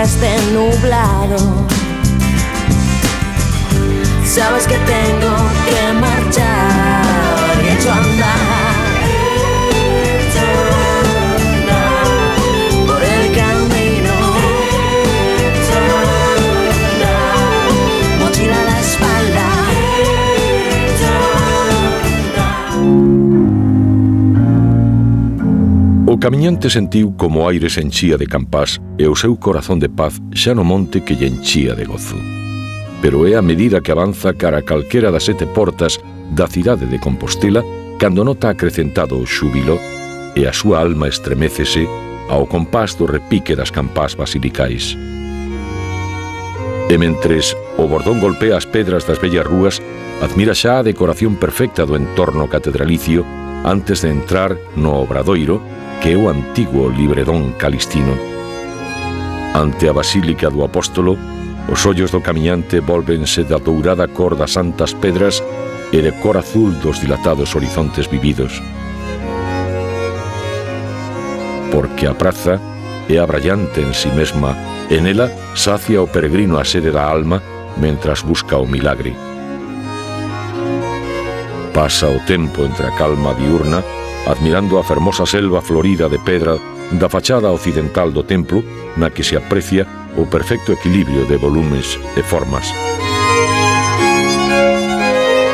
esté nublado. Sabes que tengo que marchar y hecho andar por el camino, mochila a la espalda. O camiñante sentiu como o aire se enchía de campás e o seu corazón de paz xa no monte que lle enchía de gozo. Pero é a medida que avanza cara a calquera das 7 portas da cidade de Compostela cando nota acrecentado o xúbilo e a súa alma estremécese ao compás do repique das campás basilicais. E mentres o bordón golpea as pedras das bellas rúas, admira xa a decoración perfecta do entorno catedralicio antes de entrar no obradoiro que é o antiguo libredón calistino. Ante a Basílica do Apóstolo, os ollos do camiñante volvense da dourada cor das santas pedras e de cor azul dos dilatados horizontes vividos. Porque a praza é abrallante en si mesma e nela sacia o peregrino a sede da alma mentras busca o milagre. Pasa o tempo entre a calma diurna admirando a fermosa selva florida de pedra da fachada occidental do templo na que se aprecia o perfecto equilibrio de volumes e formas.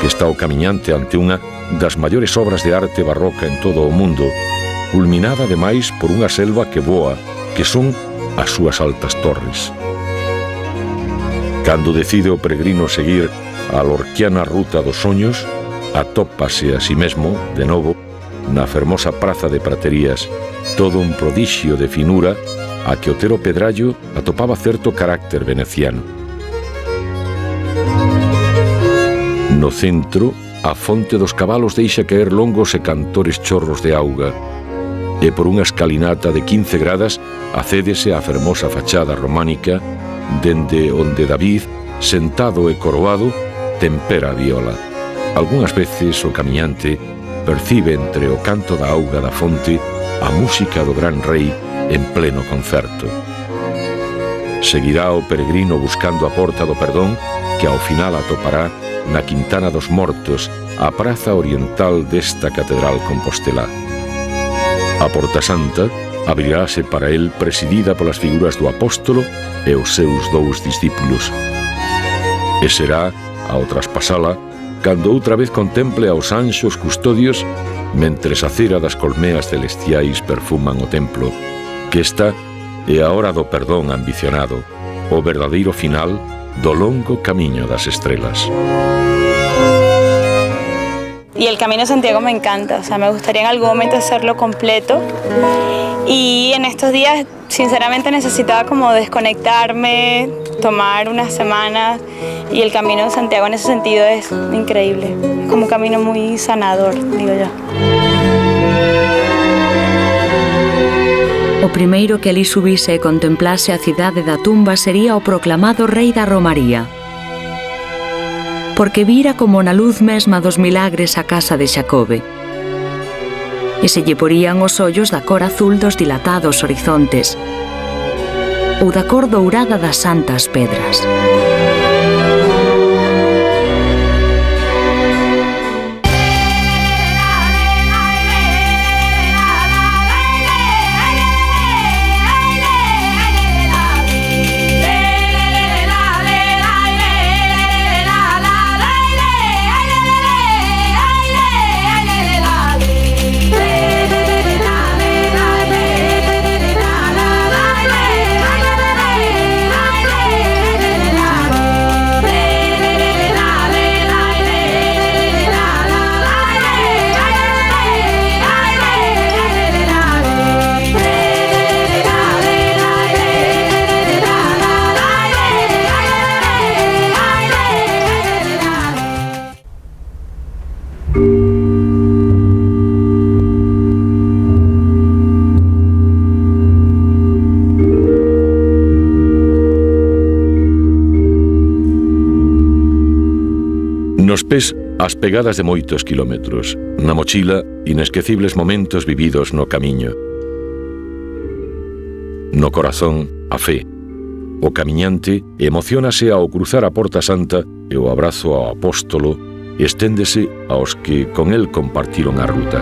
Que está o camiñante ante unha das maiores obras de arte barroca en todo o mundo, culminada ademais por unha selva que voa, que son as súas altas torres. Cando decide o peregrino seguir a lorquiana ruta dos soños, atópase a si mesmo, de novo, na fermosa praza de Praterías, todo un prodixio de finura a que Otero Pedrallo atopaba certo carácter veneciano. No centro, a fonte dos cabalos deixa caer longos e cantores chorros de auga, e por unha escalinata de 15 gradas acédese á fermosa fachada románica, dende onde David, sentado e coroado, tempera a viola. Algúnas veces o camiñante percibe entre o canto da auga da fonte a música do gran rei en pleno concerto. Seguirá o peregrino buscando a porta do perdón que ao final atopará na Quintana dos Mortos, a praza oriental desta catedral compostelá. A Porta Santa abrirase para el presidida polas figuras do apóstolo e os seus 2 discípulos. E será, ao traspasala, cando outra vez contemple aos anxos custodios mentres a cera das colmeas celestiais perfuman o templo, que esta é a hora do perdón ambicionado, o verdadeiro final do longo camiño das estrelas. Y el Camino de Santiago me encanta, o sea, me gustaría en algún momento hacerlo completo. Y en estos días, sinceramente, necesitaba como desconectarme, tomar unas semanas, y el Camino de Santiago en ese sentido es increíble. Es como un camino muy sanador, digo yo. O primeiro que ali subise e contemplase a cidade da tumba sería o proclamado rei da Romaría, porque vira como na luz mesma dos milagres a casa de Xacobe, e se lle porían os ollos da cor azul dos dilatados horizontes ou da cor dourada das santas pedras. Nos pés, as pegadas de moitos kilómetros. Na mochila, inesquecibles momentos vividos no camiño. No corazón, a fe. O camiñante emocionase ao cruzar a Porta Santa e o abrazo ao apóstolo esténdese aos que con el compartiron a ruta.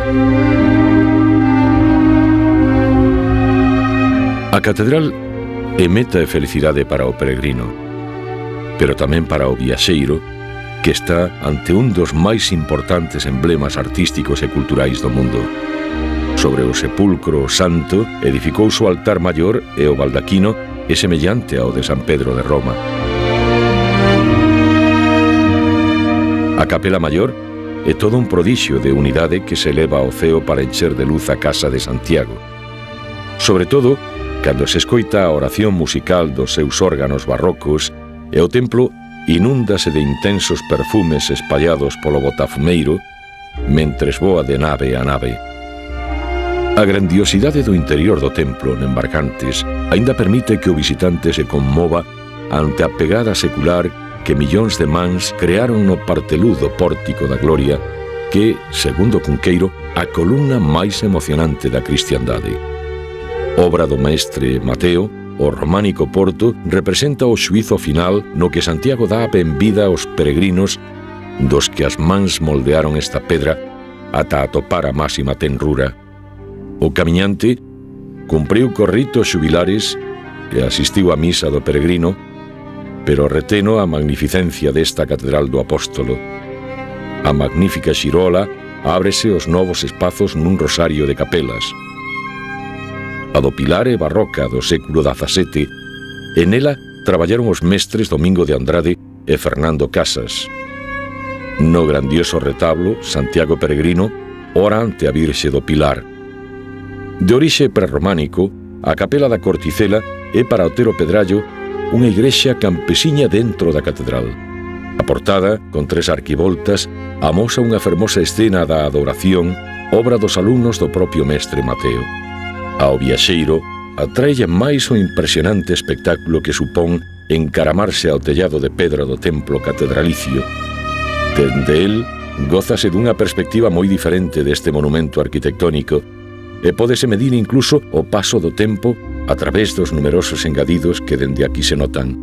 A catedral é meta e felicidade para o peregrino, pero tamén para o viaxeiro que está ante un dos máis importantes emblemas artísticos e culturais do mundo. Sobre o sepulcro santo edificouse o altar maior e o baldaquino é semellante ao de San Pedro de Roma. A capela maior é todo un prodixio de unidade que se eleva ao ceo para encher de luz a casa de Santiago. Sobre todo, cando se escoita a oración musical dos seus órganos barrocos e o templo inúndase de intensos perfumes espallados polo botafumeiro mentres voa de nave a nave. A grandiosidade do interior do templo, en Embarcantes, aínda permite que o visitante se conmova ante a pegada secular que millóns de mans crearon no parteludo pórtico da gloria que, segundo Cunqueiro, a columna máis emocionante da cristiandade. Obra do mestre Mateo, o románico porto representa o xuízo final no que Santiago dá a benvida aos peregrinos dos que as mans moldearon esta pedra ata atopar a máxima tenrura. O camiñante cumpriu cos ritos xubilares e asistiu á misa do peregrino, pero reteno a magnificencia desta catedral do apóstolo. A magnífica xirola ábrese os novos espazos nun rosario de capelas. A do Pilar é barroca do século XVII e nela traballaron os mestres Domingo de Andrade e Fernando Casas. No grandioso retablo, Santiago Peregrino ora ante a Virxe do Pilar. De orixe prerrománico, a capela da Corticela é para Otero Pedrallo unha igrexa campesiña dentro da catedral. A portada, con 3 arquivoltas, amosa unha fermosa escena da adoración, obra dos alumnos do propio mestre Mateo. Ao viaxeiro, atrae máis o impresionante espectáculo que supón encaramarse ao tellado de pedra do templo catedralicio. Dende el, gózase dunha perspectiva moi diferente deste monumento arquitectónico e pódese medir incluso o paso do tempo a través dos numerosos engadidos que dende aquí se notan.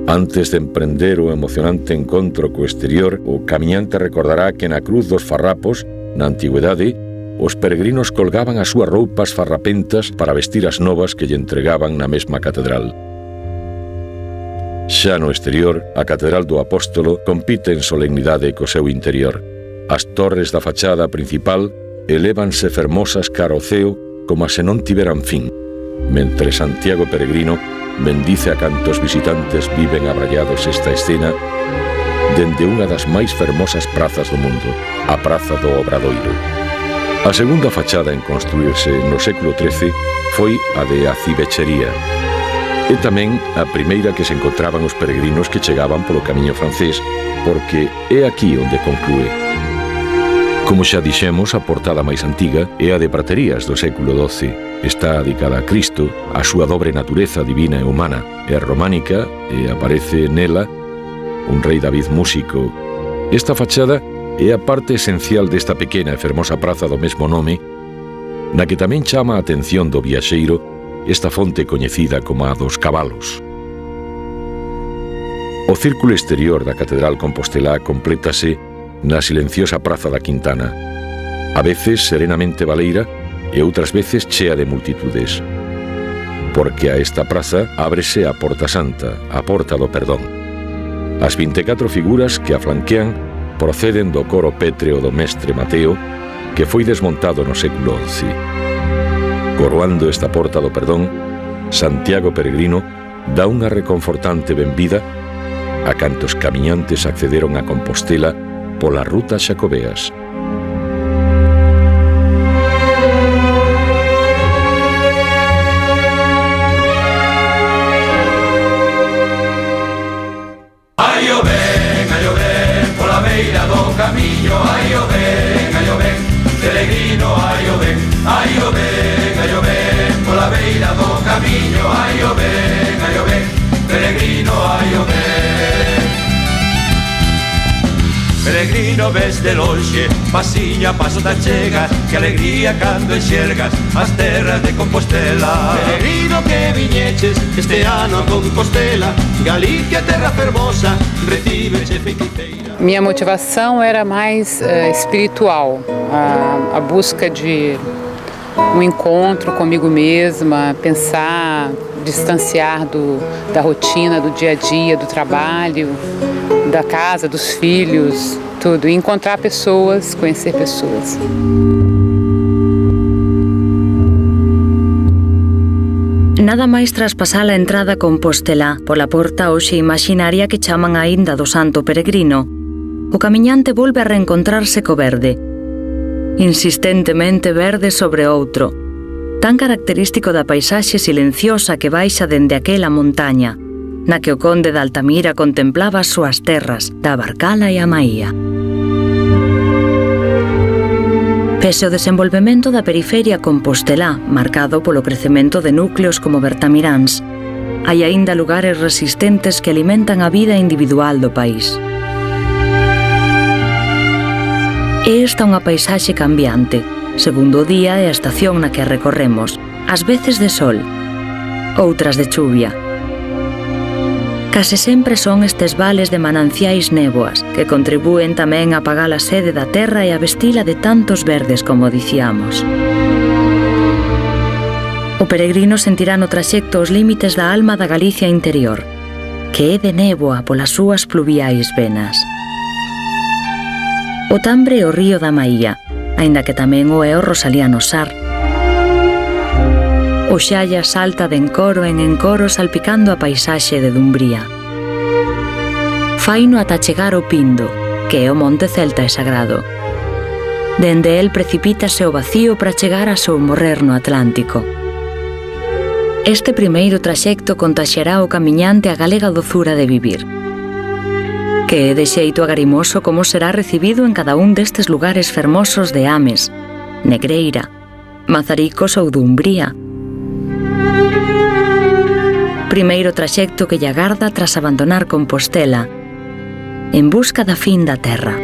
Antes de emprender o emocionante encontro co exterior, o camiñante recordará que na Cruz dos Farrapos, na antigüedade, os peregrinos colgaban as súas roupas farrapentas para vestir as novas que lle entregaban na mesma catedral. Xa no exterior, a Catedral do Apóstolo compite en solemnidade co seu interior. As torres da fachada principal elévanse fermosas cara ao ceo como se non tiveran fin, mentre Santiago Peregrino bendice a cantos visitantes viven abrallados esta escena dende unha das máis fermosas prazas do mundo, a Praza do Obradoiro. A segunda fachada en construirse no século XIII foi a de Acibechería. É tamén a primeira que se encontraban os peregrinos que chegaban polo camiño francés, porque é aquí onde conclúe. Como xa dixemos, a portada máis antiga é a de Praterías do século XII. Está dedicada a Cristo, a súa dobre natureza divina e humana. É románica e aparece nela un rei David músico. Esta fachada é a parte esencial desta pequena e fermosa praza do mesmo nome, na que tamén chama a atención do viaxeiro esta fonte coñecida como a dos cabalos. O círculo exterior da Catedral Compostelá complétase na silenciosa Praza da Quintana, a veces serenamente baleira e outras veces chea de multitudes, porque a esta praza ábrese a Porta Santa, a Porta do Perdón. As 24 figuras que a flanquean proceden do coro pétreo do mestre Mateo, que foi desmontado no século XI. Coroando esta Porta do Perdón, Santiago Peregrino dá unha reconfortante benvida a cantos camiñantes accederon a Compostela polas rutas xacobeas. Pola beira do camiño, ai o ven, peregrino, ai o ven, pola beira do camiño, ai o ven, peregrino, ai o ven. Peregrino peregrino ves de lonxe, pasiño a paso ta chega, que alegría cando enxergas as terras de Compostela. Peregrino que viñeches este ano a Compostela, Galicia, terra fermosa, recíbeche feiticeira. Minha motivação era mais espiritual, a busca de um encontro comigo mesma, pensar, distanciar da rotina, do dia a dia, do trabalho, da casa, dos filhos, tudo. E encontrar pessoas, conhecer pessoas. Nada máis traspasar a entrada a Compostela pola porta hoxe imaginaria que chaman aínda do Santo Peregrino, o camiñante volve a reencontrarse co verde, insistentemente verde sobre outro, tan característico da paisaxe silenciosa que baixa dende aquela montaña, na que o conde de Altamira contemplaba as súas terras da Barcala e a Maía. Pese ao desenvolvemento da periferia compostelá, marcado polo crecemento de núcleos como Bertamiráns, hai aínda lugares resistentes que alimentan a vida individual do país. É esta unha paisaxe cambiante, segundo o día e a estación na que a recorremos, ás veces de sol, outras de chuvia. Case sempre son estes vales de mananciais néboas que contribúen tamén a apagar a sede da terra e a vestila de tantos verdes como dicíamos. O peregrino sentirá no traxecto os límites da alma da Galicia interior, que é de néboa polas súas pluviais venas. O Tambre é o río da Maía, aínda que tamén o é o Rosaliano Sar. O Xalla salta de encoro en encoro salpicando a paisaxe de Dumbría. Faino ata chegar ao Pindo, que é o monte celta e sagrado. Dende el precipítase o vacío para chegar a Soumorrer no Atlántico. Este primeiro traxecto contaxiará o camiñante a galega dozura de vivir, que é de xeito agarimoso como será recibido en cada un destes lugares fermosos de Ames, Negreira, Mazaricos ou Dumbría. Primeiro traxecto que lle agarda tras abandonar Compostela, en busca da fin da terra.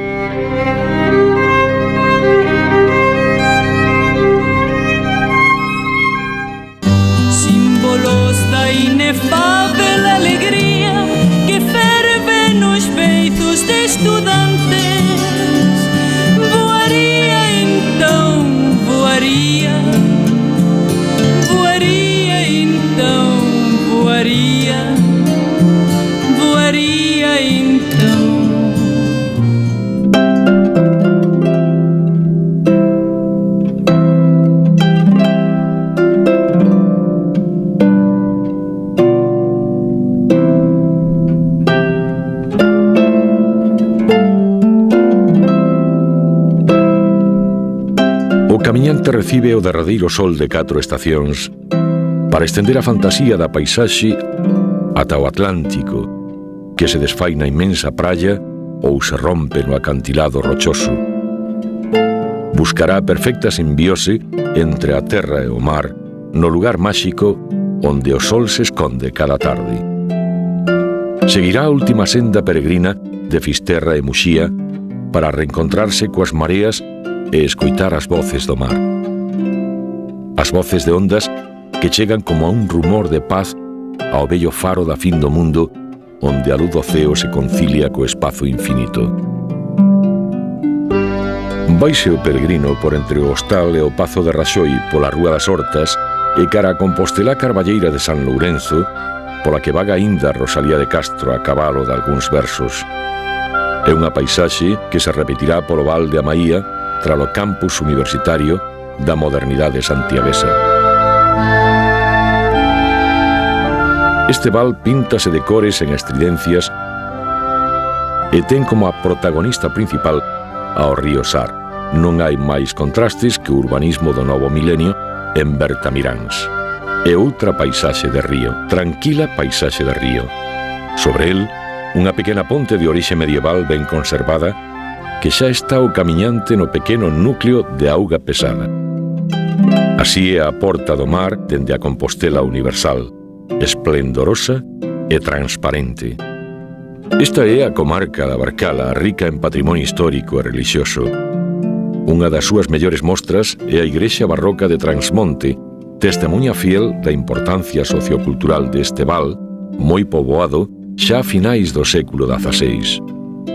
Símbolos da inefável alegría que ferve nos peitos de estudantes. Voaría então, voaría, voaría então, voaría, voaría então. O camiñante recibe o derradeiro sol de 4 estacións para estender a fantasía da paisaxe ata o Atlántico, que se desfai na inmensa praia ou se rompe no acantilado rochoso. Buscará a perfecta simbiose entre a terra e o mar no lugar máxico onde o sol se esconde cada tarde. Seguirá a última senda peregrina de Fisterra e Muxía para reencontrarse coas mareas e escoitar as voces do mar. As voces de ondas que chegan como a un rumor de paz ao vello faro da fin do mundo onde a luz do ceo se concilia co espazo infinito. Vaise o peregrino por entre o hostal e o Pazo de Raxoi pola Rúa das Hortas e cara a Compostela Carballeira de San Lourenzo, pola que vaga aínda Rosalía de Castro a cabalo de algúns versos. É unha paisaxe que se repetirá polo val de Amaía tralo campus universitario da modernidade santiaguesa. Este val píntase de cores en estridencias e ten como a protagonista principal ao río Sar. Non hai máis contrastes que o urbanismo do novo milenio en Bertamiráns. É outra paisaxe de río, tranquila paisaxe de río. Sobre el, unha pequena ponte de orixe medieval ben conservada que xa está o camiñante no pequeno núcleo de auga pesada. Así é a porta do mar dende a Compostela universal, esplendorosa e transparente. Esta é a comarca da Barcala, rica en patrimonio histórico e relixioso. Unha das súas mellores mostras é a igrexa barroca de Transmonte, testemunha fiel da importancia sociocultural deste val, moi poboado, xa a finais do século XVI.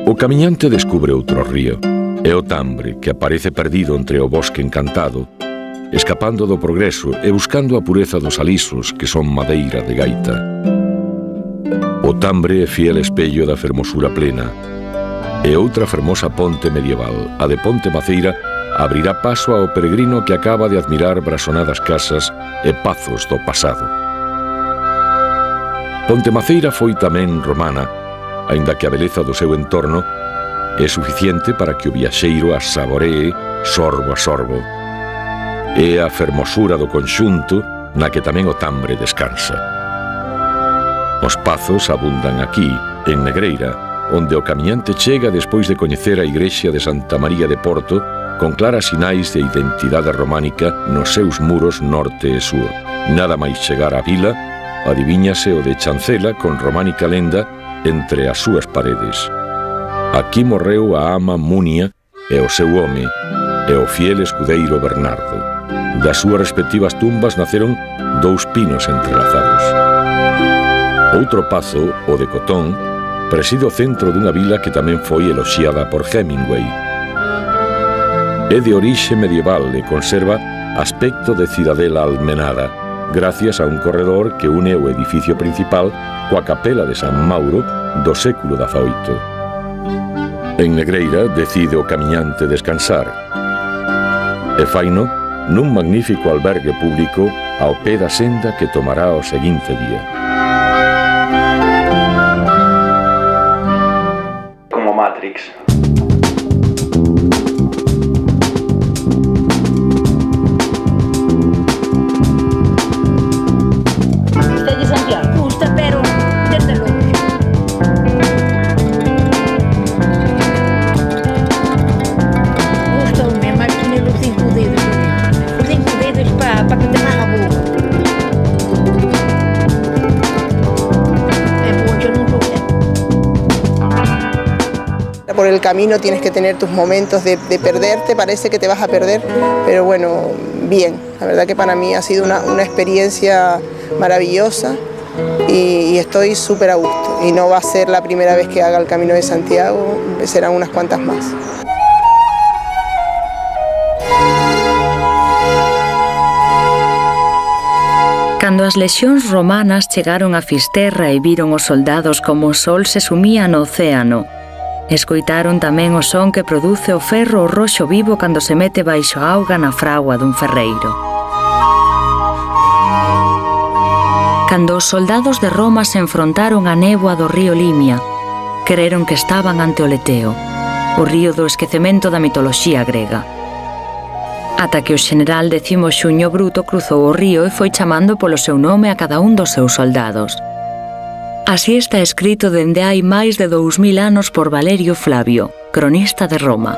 O camiñante descubre outro río. É o Tambre, que aparece perdido entre o bosque encantado, escapando do progreso e buscando a pureza dos alisos que son madeira de gaita. O Tambre é fiel espello da fermosura plena. E outra fermosa ponte medieval, a de Ponte Maceira, abrirá paso ao peregrino que acaba de admirar brasonadas casas e pazos do pasado. Ponte Maceira foi tamén romana, aínda que a beleza do seu entorno é suficiente para que o viaxeiro a saboree sorbo a sorbo. É a fermosura do conxunto na que tamén o Tambre descansa. Os pazos abundan aquí, en Negreira, onde o camiñante chega despois de coñecer a igrexa de Santa María de Porto, con claras sinais de identidade románica nos seus muros norte e sur. Nada máis chegar á vila, adivíñase o de Chancela con románica lenda entre as súas paredes. Aquí morreu a ama Munia e o seu home, e o fiel escudeiro Bernardo. Das súas respectivas tumbas naceron 2 pinos entrelazados. Outro pazo, o de Cotón, preside o centro dunha vila que tamén foi eloxiada por Hemingway. É de orixe medieval e conserva aspecto de cidadela almenada, gracias a un corredor que une o edificio principal coa capela de San Mauro do século XVIII. En Negreira decide o camiñante descansar e faino nun magnífico albergue público ao pé da senda que tomará o seguinte día. Como Matrix. Por el camino tienes que tener tus momentos de perderte, parece que te vas a perder, pero bueno, bien. La verdad que para mí ha sido una experiencia maravillosa y estoy súper a gusto. Y no va a ser la primera vez que haga el Camino de Santiago, serán unas cuantas más. Cando as lexións romanas chegaron a Fisterra e viron os soldados como o sol se sumía no océano, escoitaron tamén o son que produce o ferro o roxo vivo cando se mete baixo a auga na fragua dun ferreiro. Cando os soldados de Roma se enfrontaron á néboa do río Limia, creron que estaban ante o Leteo, o río do esquecemento da mitoloxía grega. Ata que o xeneral Décimo Xuño Bruto cruzou o río e foi chamando polo seu nome a cada un dos seus soldados. Así está escrito dende hai máis de 2000 anos por Valerio Flavio, cronista de Roma.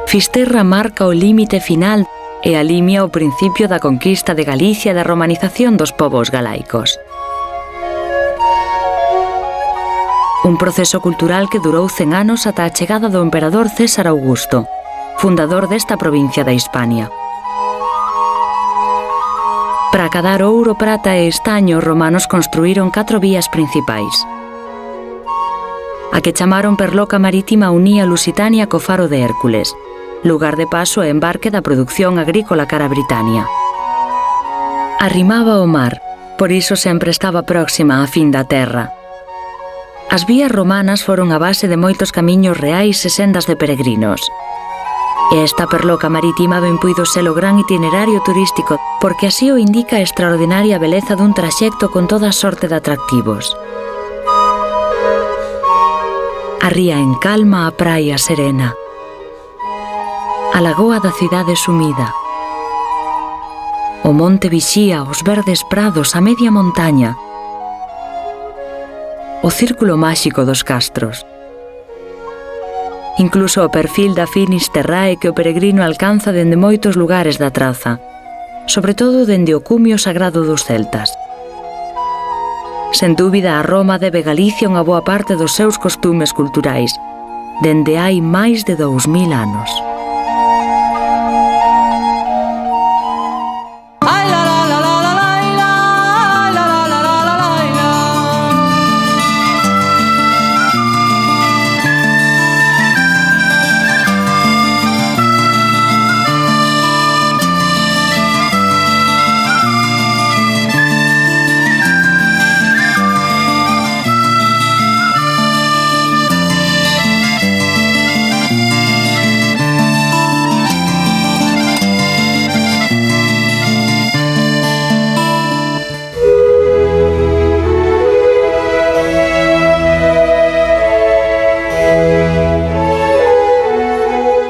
Fisterra marca o límite final e a Limia o principio da conquista de Galicia e da romanización dos povos galaicos. Un proceso cultural que durou 100 anos ata a chegada do emperador César Augusto, fundador desta provincia da Hispania. Para acadar ouro, prata e estaño, os romanos construíron 4 vías principais. A que chamaron Perloca Marítima unía Lusitania co faro de Hércules, lugar de paso e embarque da produción agrícola cara a Britania. Arrimaba ao mar, por iso sempre estaba próxima á fin da terra. As vías romanas foron a base de moitos camiños reais e sendas de peregrinos. E esta perloca marítima ben puido ser o gran itinerario turístico, porque así o indica a extraordinaria beleza dun traxecto con toda sorte de atractivos. A ría en calma, a praia serena. A lagoa da cidade sumida. O monte vixía, os verdes prados, a media montaña. O círculo máxico dos castros. Incluso o perfil da Finisterrae que o peregrino alcanza dende moitos lugares da traza, sobre todo dende o cumio sagrado dos celtas. Sen dúbida, a Roma debe Galicia unha boa parte dos seus costumes culturais, dende hai máis de 2000 anos.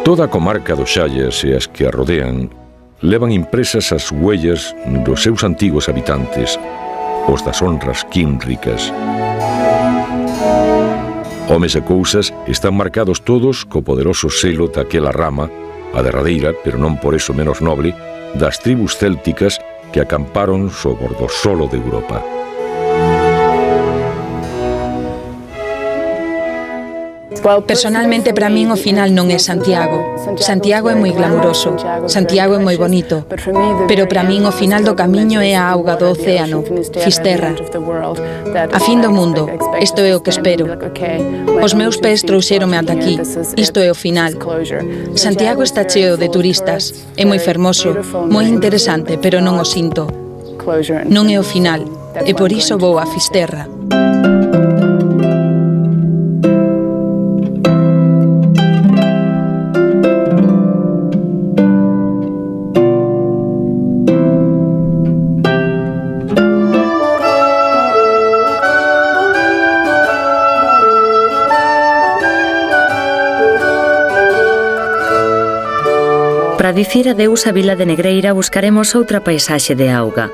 Toda a comarca do Xallas e as que a rodean levan impresas as huellas dos seus antigos habitantes, os das honras quínricas. Homes e cousas están marcados todos co poderoso selo daquela rama, a derradeira, pero non por eso menos noble, das tribus célticas que acamparon sobre o solo de Europa. Personalmente, para min o final non é Santiago. Santiago é moi glamuroso, Santiago é moi bonito, pero para min o final do camiño é a auga do océano, Fisterra. A fin do mundo, isto é o que espero. Os meus pés trouxéronme ata aquí, isto é o final. Santiago está cheo de turistas, é moi fermoso, moi interesante, pero non o sinto. Non é o final, e por iso vou a Fisterra. Para dicir adeus a Vila de Negreira buscaremos outra paisaxe de auga,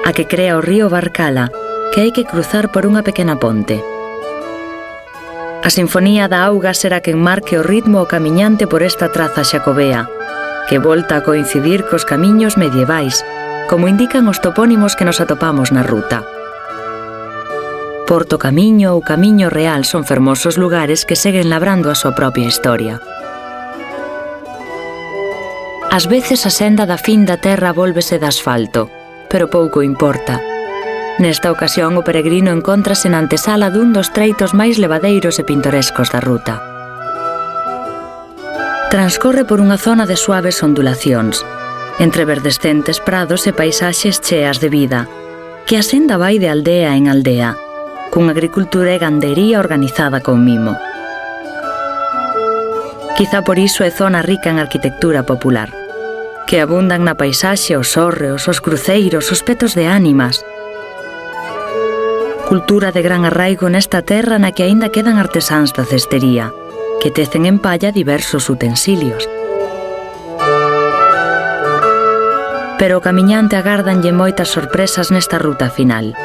a que crea o río Barcala, que hai que cruzar por unha pequena ponte. A sinfonía da auga será quen marque o ritmo o camiñante por esta traza xacobea, que volta a coincidir cos camiños medievais, como indican os topónimos que nos atopamos na ruta. Porto Camiño ou Camiño Real son fermosos lugares que seguen labrando a súa propia historia. Ás veces a senda da fin da terra vólvese de asfalto, pero pouco importa. Nesta ocasión o peregrino encóntrase na antesala dun dos treitos máis levadeiros e pintorescos da ruta. Transcorre por unha zona de suaves ondulacións, entre verdescentes prados e paisaxes cheas de vida, que a senda vai de aldea en aldea, cunha agricultura e gandería organizada con mimo. Quizá por iso é zona rica en arquitectura popular, que abundan na paisaxe os hórreos, os cruceiros, os petos de ánimas. Cultura de gran arraigo nesta terra na que aínda quedan artesáns da cestería, que tecen en palla diversos utensilios. Pero o camiñante agárdanlle moitas sorpresas nesta ruta final.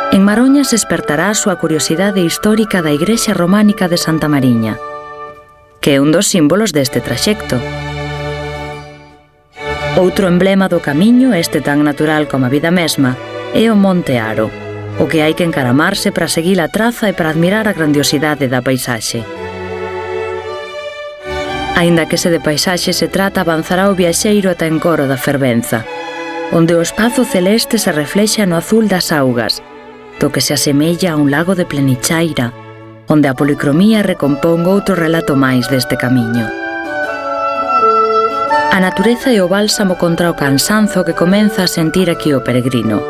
En Maroña se espertará a súa curiosidade histórica da igrexa románica de Santa Mariña, que é un dos símbolos deste traxecto. Outro emblema do camiño, este tan natural como a vida mesma, é o Monte Aro, o que hai que encaramarse para seguir a traza e para admirar a grandiosidade da paisaxe. Aínda que se de paisaxe se trata, avanzará o viaxeiro ata Encoro da Fervenza, onde o espazo celeste se reflexa no azul das augas, do que se asemella a un lago de plenichaira, onde a policromía recompón outro relato máis deste camiño. A natureza é o bálsamo contra o cansanzo que comeza a sentir aquí o peregrino,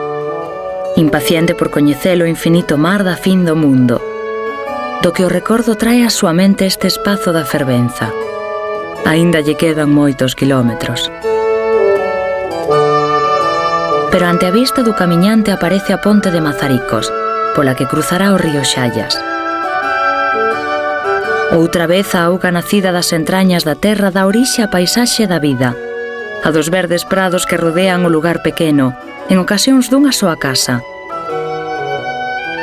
impaciente por coñecer o infinito mar da fin do mundo, do que o recordo trae a súa mente este espazo da Fervenza. Aínda lle quedan moitos quilómetros. Pero ante a vista do camiñante aparece a ponte de Mazaricos, pola que cruzará o río Xallas. Outra vez a auga nacida das entrañas da terra dá orixe á paisaxe da vida, a dos verdes prados que rodean o lugar pequeno, en ocasións dunha soa casa.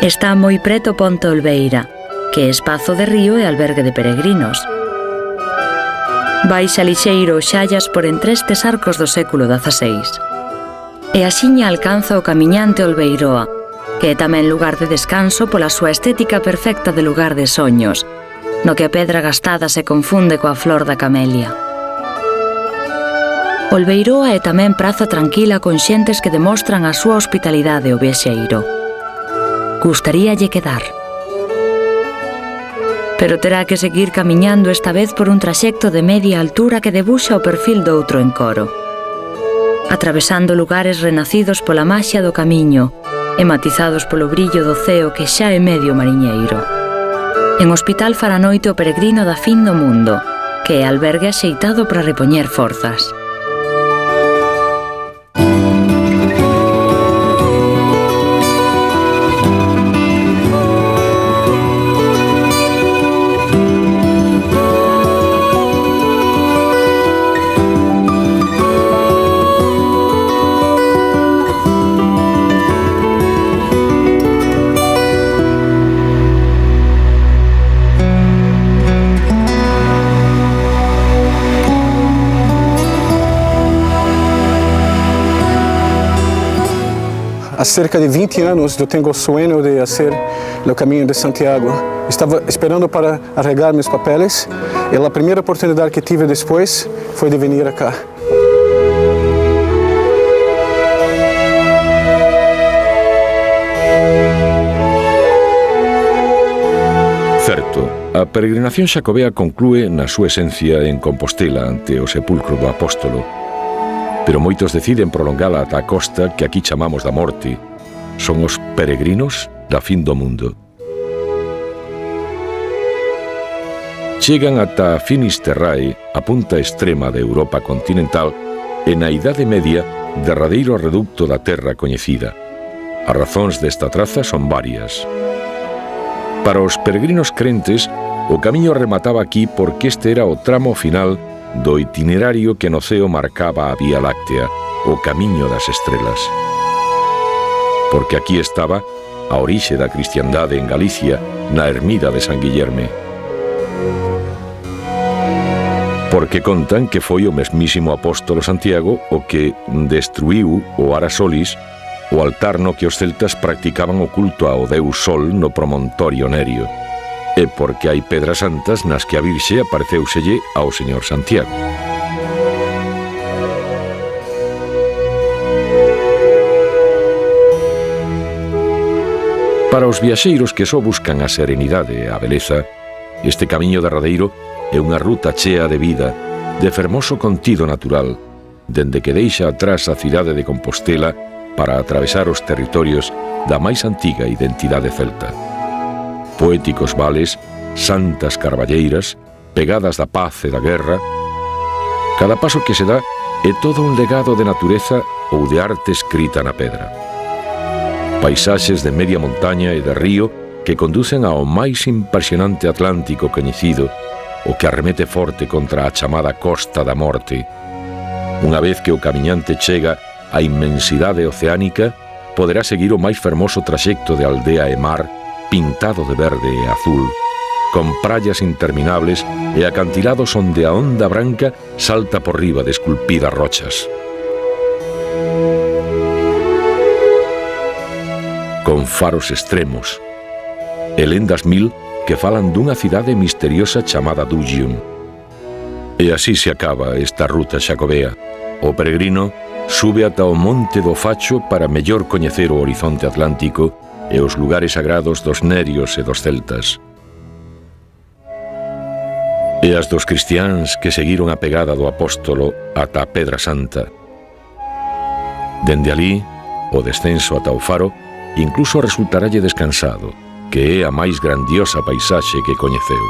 Está moi preto Ponte Olveira, que é espazo de río e albergue de peregrinos. Baixa lixeiro o Xallas por entre estes arcos do século XVI. E axiña alcanza o camiñante Olveiroa, que é tamén lugar de descanso pola súa estética perfecta de lugar de soños, no que a pedra gastada se confunde coa flor da camelia. Olveiroa é tamén praza tranquila con xentes que demostran a súa hospitalidade ao viaxeiro. Gustaríalle quedar. Pero terá que seguir camiñando esta vez por un traxecto de media altura que debuxa o perfil do outro encoro, atravesando lugares renacidos pola maxia do camiño e matizados polo brillo do ceo que xa é medio mariñeiro. En Hospital fará noite o peregrino da fin do mundo, que é albergue axeitado para repoñer forzas. Há cerca de 20 anos eu tenho o sonho de fazer o caminho de Santiago. Estava esperando para arreglar meus papeles e a primeira oportunidade que tive depois foi de vir acá. Certo, a peregrinación xacobea conclúe na súa esencia en Compostela ante o sepulcro do apóstolo. Pero moitos deciden prolongala ata a costa que aquí chamamos da morte. Son os peregrinos da fin do mundo. Chegan ata Finisterrae, a punta extrema de Europa continental, e na Idade Media, derradeiro reducto da terra coñecida. As razóns desta traza son varias. Para os peregrinos crentes, o camiño remataba aquí porque este era o tramo final do itinerario que no ceo marcaba a Vía Láctea, o camiño das estrelas. Porque aquí estaba a orixe da cristiandade en Galicia, na ermida de San Guillerme. Porque contan que foi o mesmísimo apóstolo Santiago o que destruiu o Ara Solis, o altar no que os celtas practicaban o culto ao deus Sol no promontorio Nerio. E porque hai pedras santas nas que a Virxe apareceuselle ao señor Santiago. Para os viaxeiros que só buscan a serenidade e a beleza, este camiño derradeiro é unha ruta chea de vida, de fermoso contido natural, dende que deixa atrás a cidade de Compostela para atravesar os territorios da máis antiga identidade celta. Poéticos vales, santas carballeiras, pegadas da paz e da guerra. Cada paso que se dá é todo un legado de natureza ou de arte escrita na pedra. Paisaxes de media montaña e de río que conducen ao máis impresionante Atlántico coñecido, o que arremete forte contra a chamada Costa da Morte. Unha vez que o camiñante chega á inmensidade oceánica, poderá seguir o máis fermoso traxecto de aldea e mar, pintado de verde e azul, con praias interminables e acantilados onde a onda branca salta por riba de esculpidas rochas. Con faros extremos e lendas mil que falan dunha cidade misteriosa chamada Dugium. E así se acaba esta ruta xacobea. O peregrino sube ata o monte do Facho para mellor coñecer o horizonte atlántico e os lugares sagrados dos nerios e dos celtas. E as dos cristiáns que seguiron a pegada do apóstolo ata a Pedra Santa. Dende alí, o descenso ata o faro incluso resultaralle descansado, que é a máis grandiosa paisaxe que coñeceu.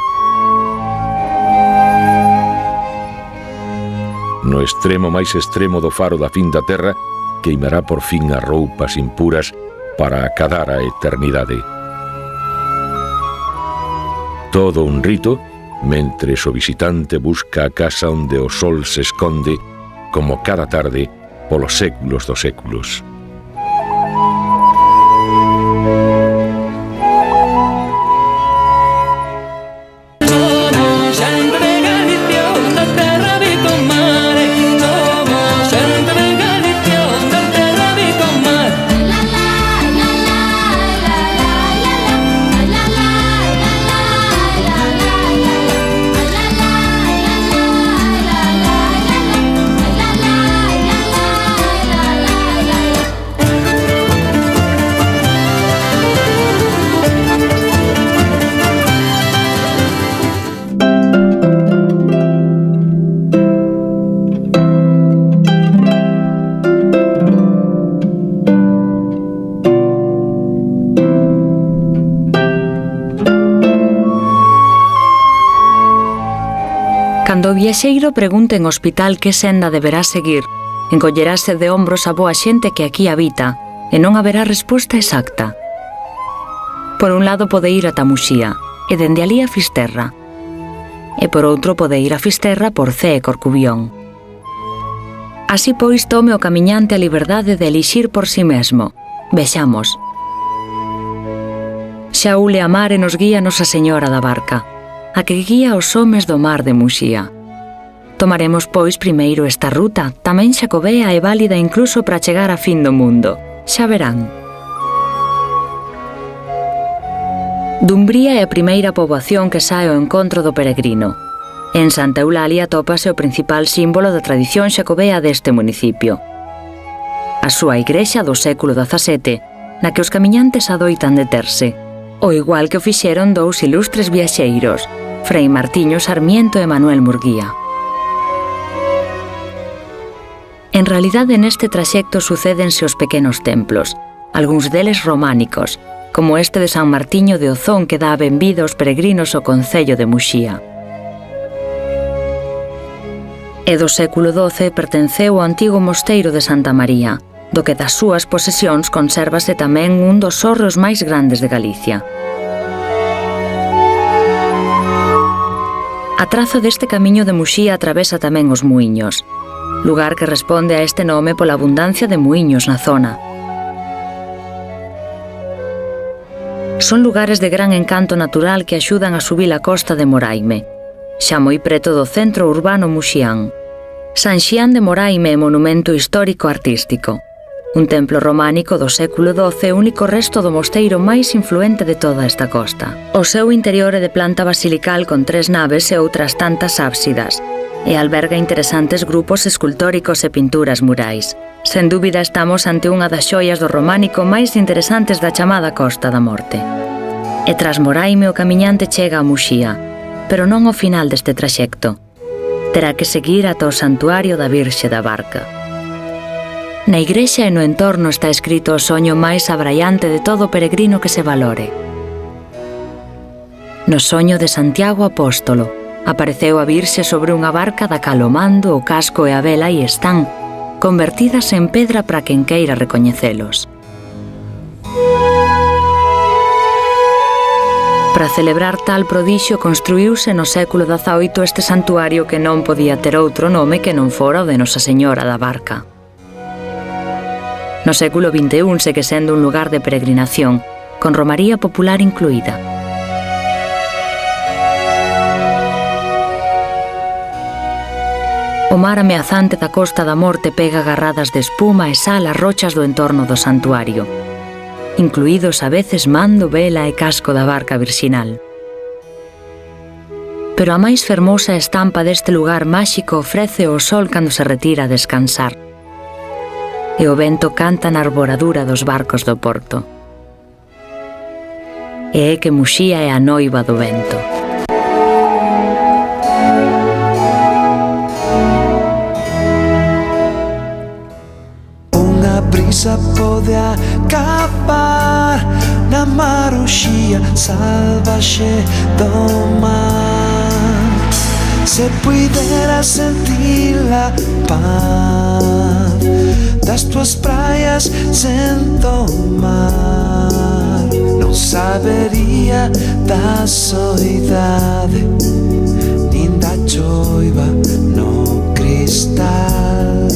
No extremo máis extremo do faro da fin da terra, queimará por fin as roupas impuras para acadar a eternidade. Todo un rito, mentres o visitante busca a casa onde o sol se esconde, como cada tarde, polos séculos dos séculos. viaxeiro pregunta en hospital que senda deberá seguir, encollerase de ombros a boa xente que aquí habita e non haberá resposta exacta. Por un lado pode ir ata Muxía e dende alí a Fisterra, e por outro pode ir a Fisterra por Cee e Corcubión. Así pois tome o camiñante a liberdade de elixir por si mesmo. Vexamos. Xa ule a mar e nos guía Nosa Señora da Barca, a que guía os homes do mar de Muxía. Tomaremos, pois, primeiro esta ruta, tamén xacobea e válida incluso para chegar a fin do mundo. Xa verán. Dumbría é a primeira poboación que sae ao encontro do peregrino. En Santa Eulalia atópase o principal símbolo da tradición xacobea deste municipio. A súa igrexa do século XVII, na que os camiñantes adoitan deterse, ao igual que o fixeron dous ilustres viaxeiros, Frei Martiño Sarmiento e Manuel Murguía. En realidade, neste traxecto sucédense os pequenos templos, algúns deles románicos, como este de San Martiño de Ozón que dá a benvida aos peregrinos ao concello de Muxía. E do século XII pertenceu ao antigo mosteiro de Santa María, do que das súas posesións consérvase tamén un dos hórreos máis grandes de Galicia. A traza deste camiño de Muxía atravesa tamén os muíños, lugar que responde a este nome pola abundancia de muíños na zona. Son lugares de gran encanto natural que axudan a subir a costa de Moraime, xa moi preto do centro urbano muxián. San Xián de Moraime é monumento histórico artístico. Un templo románico do século XII, único resto do mosteiro máis influente de toda esta costa. O seu interior é de planta basilical con 3 naves e outras tantas ábsidas, e alberga interesantes grupos escultóricos e pinturas murais. Sen dúbida estamos ante unha das xoias do románico máis interesantes da chamada Costa da Morte. E tras Moraime o camiñante chega a Muxía, pero non ao final deste traxecto. Terá que seguir ata o santuario da Virxe da Barca. Na igrexa e no entorno está escrito o soño máis abraiante de todo peregrino que se valore. No soño de Santiago Apóstolo, apareceu a Virxe sobre unha barca da cal o mando, o casco e a vela aí están, convertidas en pedra para quen queira recoñecelos. Para celebrar tal prodixio construíuse no século XVIII este santuario que non podía ter outro nome que non fora o de Nosa Señora da Barca. No século XXI segue sendo un lugar de peregrinación, con romaría popular incluída. O mar ameazante da Costa da Morte pega garradas de espuma e sal as rochas do entorno do santuario, incluídos a veces mando, vela e casco da barca virxinal. Pero a máis fermosa estampa deste lugar máxico ofrece o sol cando se retira a descansar, e o vento canta na arboradura dos barcos do porto. E é que Muxía é a noiva do vento. Unha brisa pode acabar na maruxía salvaxe do mar. Se puidera sentir a paz das tuas praias sento mar, non sabería da soidade nin da choiva no cristal,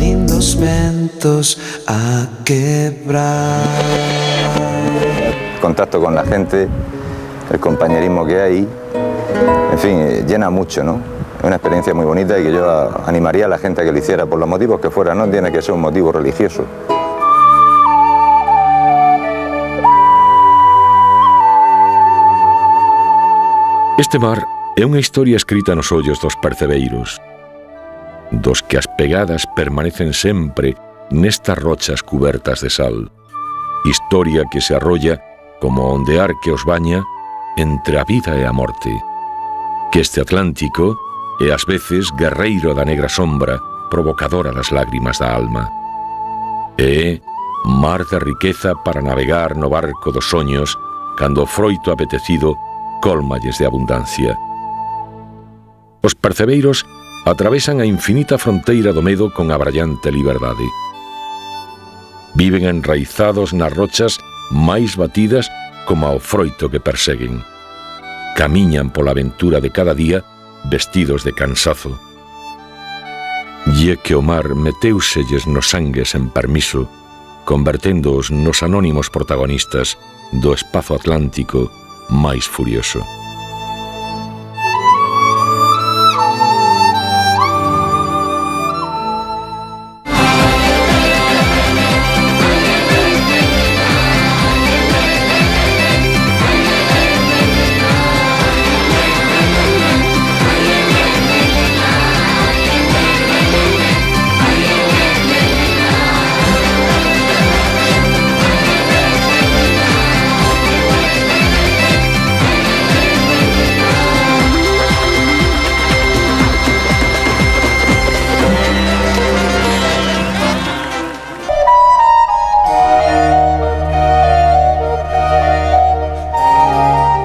nin dos ventos a quebrar. Contacto con la gente, el compañerismo que hay, en fin, llena mucho, ¿no? Es una experiencia muy bonita y que yo animaría a la gente a que lo hiciera por los motivos que fuera, no tiene que ser un motivo religioso. Este mar é unha historia escrita nos ollos dos percebeiros, dos que as pegadas permanecen sempre nestas rochas cubertas de sal. Historia que se arrolla como o ondear que os baña entre a vida e a morte. Que este Atlántico é ás veces guerreiro da negra sombra, provocadora das lágrimas da alma. E é mar de riqueza para navegar no barco dos soños cando o froito apetecido cólmalles de abundancia. Os percebeiros atravesan a infinita fronteira do medo con abrallante liberdade. Viven enraizados nas rochas máis batidas como ao froito que perseguen. Camiñan pola aventura de cada día vestidos de cansazo. E é que o mar meteuselles no sangue sen permiso, converténdoos nos anónimos protagonistas do espazo atlántico máis furioso.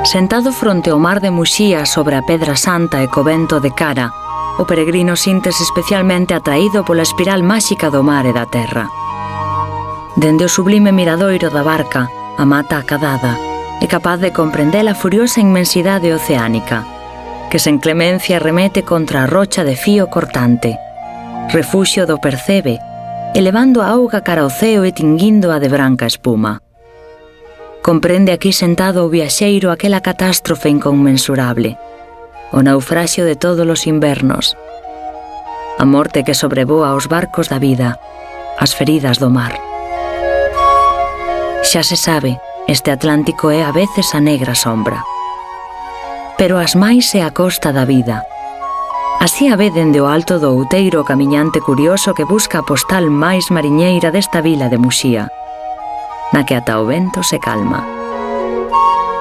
Sentado fronte ao mar de Muxía sobre a Pedra Santa e co vento de cara, o peregrino síntese especialmente atraído pola espiral máxica do mar e da terra. Dende o sublime miradoiro da barca, a mata acadada, é capaz de comprender a furiosa inmensidade oceánica, que sen clemencia remete contra a rocha de fío cortante, refuxio do percebe, elevando a auga cara ao ceo e tinguindo a de branca espuma. Comprende aquí sentado o viaxeiro aquela catástrofe inconmensurable, o naufraxio de todos os invernos, a morte que sobrevoa os barcos da vida, as feridas do mar. Xa se sabe, este Atlántico é a veces a negra sombra, pero as máis é a costa da vida. Así a ve dende o alto do outeiro o camiñante curioso que busca a postal máis mariñeira desta vila de Muxía, na que ata o vento se calma.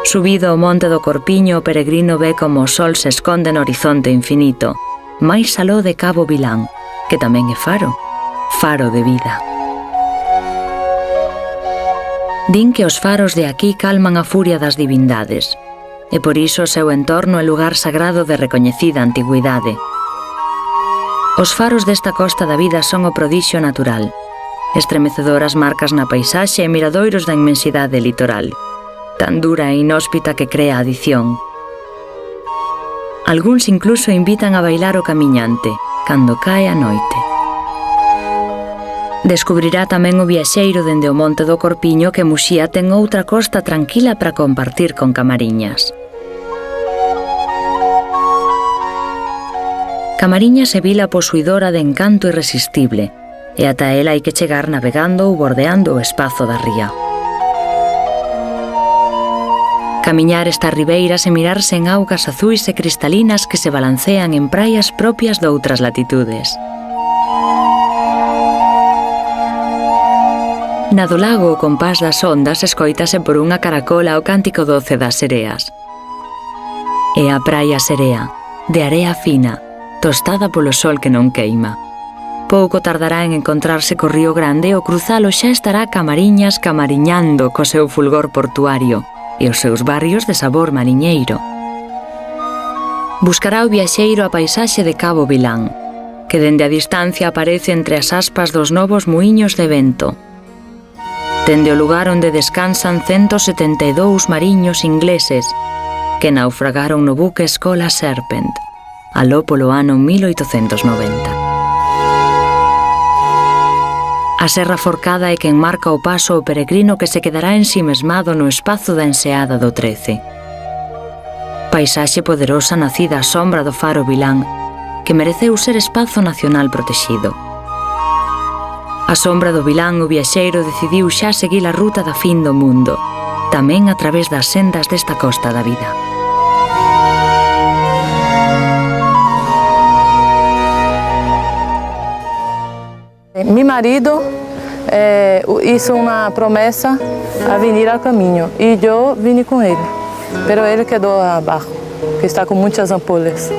Subido ao monte do Corpiño, o peregrino ve como o sol se esconde no horizonte infinito, máis aló de Cabo Vilán, que tamén é faro, faro de vida. Din que os faros de aquí calman a furia das divindades, e por iso o seu entorno é lugar sagrado de recoñecida antigüidade. Os faros desta costa da vida son o prodixio natural, estremecedoras marcas na paisaxe e miradoiros da inmensidade litoral, tan dura e inhóspita que crea adición. Algúns incluso invitan a bailar o camiñante, cando cae a noite. Descubrirá tamén o viaxeiro dende o monte do Corpiño que Muxía ten outra costa tranquila para compartir con Camariñas. Camariñas é vila posuidora de encanto irresistible, e ata ela hai que chegar navegando ou bordeando o espazo da ría. Camiñar estas ribeiras e mirarse en augas azuis e cristalinas que se balancean en praias propias de outras latitudes. Na do lago o compás das ondas escoítase por unha caracola o cántico doce das sereas. É a praia Serea, de area fina, tostada polo sol que non queima. Pouco tardará en encontrarse co Río Grande e o cruzalo xa estará Camariñas camariñando co seu fulgor portuario e os seus barrios de sabor mariñeiro. Buscará o viaxeiro a paisaxe de Cabo Vilán, que dende a distancia aparece entre as aspas dos novos muiños de vento. Dende o lugar onde descansan 172 mariños ingleses que naufragaron no buque Escola Serpent, aló polo ano 1890. A serra forcada é quen marca o paso ao peregrino que se quedará ensimesmado no espazo da enseada do 13. Paisaxe poderosa nacida á sombra do faro Vilán, que mereceu ser espazo nacional protexido. A sombra do Vilán, o viaxeiro decidiu xa seguir a ruta da fin do mundo, tamén a través das sendas desta costa da vida. Mi marido hizo una promesa a venir al camino y yo vine con él, pero él quedó abajo, que está con muchas ampolas.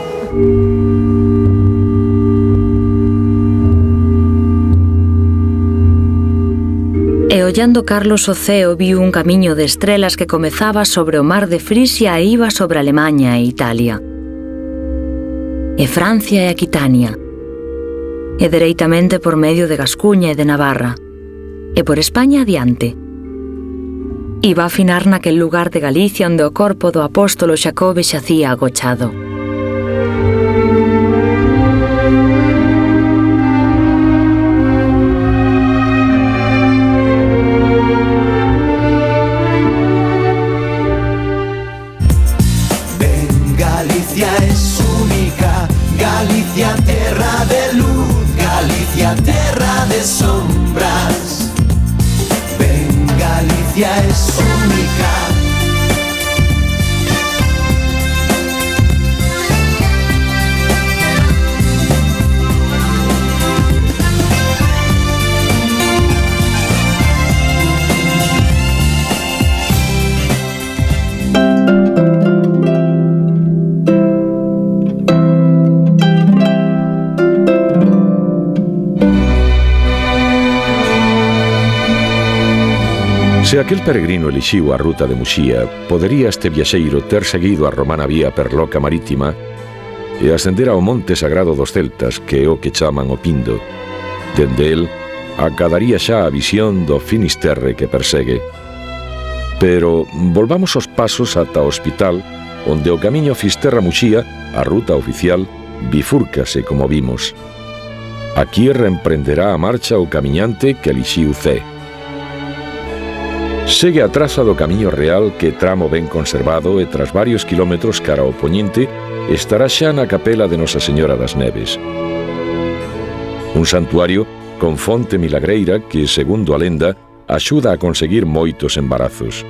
E ollando Carlos o ceo viu un camiño de estrelas que comezaba sobre o mar de Frisia e iba sobre Alemanha e Italia. e Francia e Aquitania, e dereitamente por medio de Gascuña e de Navarra, e por España adiante. Iba a afinar naquel lugar de Galicia onde o corpo do apóstolo Xacobe xacía agochado. Galicia es única, Galicia tierra de luz, Galicia tierra de sombras. Ven, Galicia es única. Se aquel peregrino elixiu a ruta de Muxía, podería este viaxeiro ter seguido a romana vía perloca marítima e ascender ao monte sagrado dos celtas, que é o que chaman o Pindo. Dende el, acadaría xa a visión do Finisterre que persegue. Pero volvamos os pasos ata o hospital, onde o camiño Fisterra-Muxía, a ruta oficial, bifúrcase como vimos. Aquí reemprenderá a marcha o camiñante que elixiu Cee. Segue a traza do camiño real que tramo ben conservado e tras varios kilómetros cara ao poñente estará xa na capela de Nosa Señora das Neves. Un santuario con fonte milagreira que, segundo a lenda, axuda a conseguir moitos embarazos.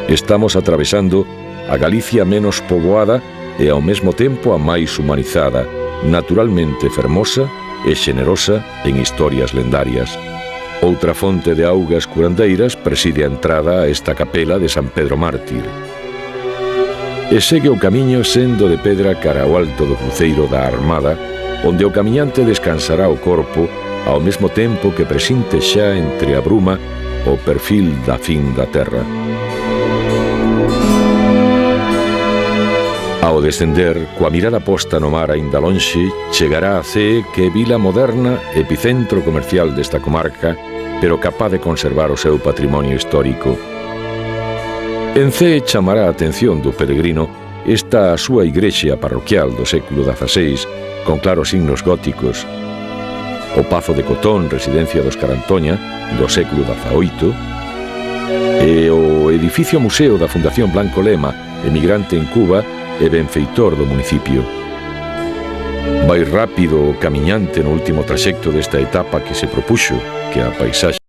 Estamos atravesando a Galicia menos poboada e ao mesmo tempo a máis humanizada, naturalmente fermosa e xenerosa en historias lendarias. Outra fonte de augas curandeiras preside a entrada a esta capela de San Pedro Mártir. E segue o camiño sendo de pedra cara ao alto do cruceiro da Armada, onde o camiñante descansará o corpo ao mesmo tempo que presinte xa entre a bruma o perfil da fin da terra. Ao descender, coa mirada posta no mar aínda lonxe, chegará a Cee, que é vila moderna, epicentro comercial desta comarca, pero capaz de conservar o seu patrimonio histórico. En Cee chamará a atención do peregrino esta a súa igrexa parroquial do século XVI, con claros signos góticos, o Pazo de Cotón, residencia dos Carantoña, do século XVIII, e o edificio museo da Fundación Blanco Lema, emigrante en Cuba e benfeitor do municipio. Vai rápido o camiñante no último traxecto desta etapa que se propuxo, que a paisaxe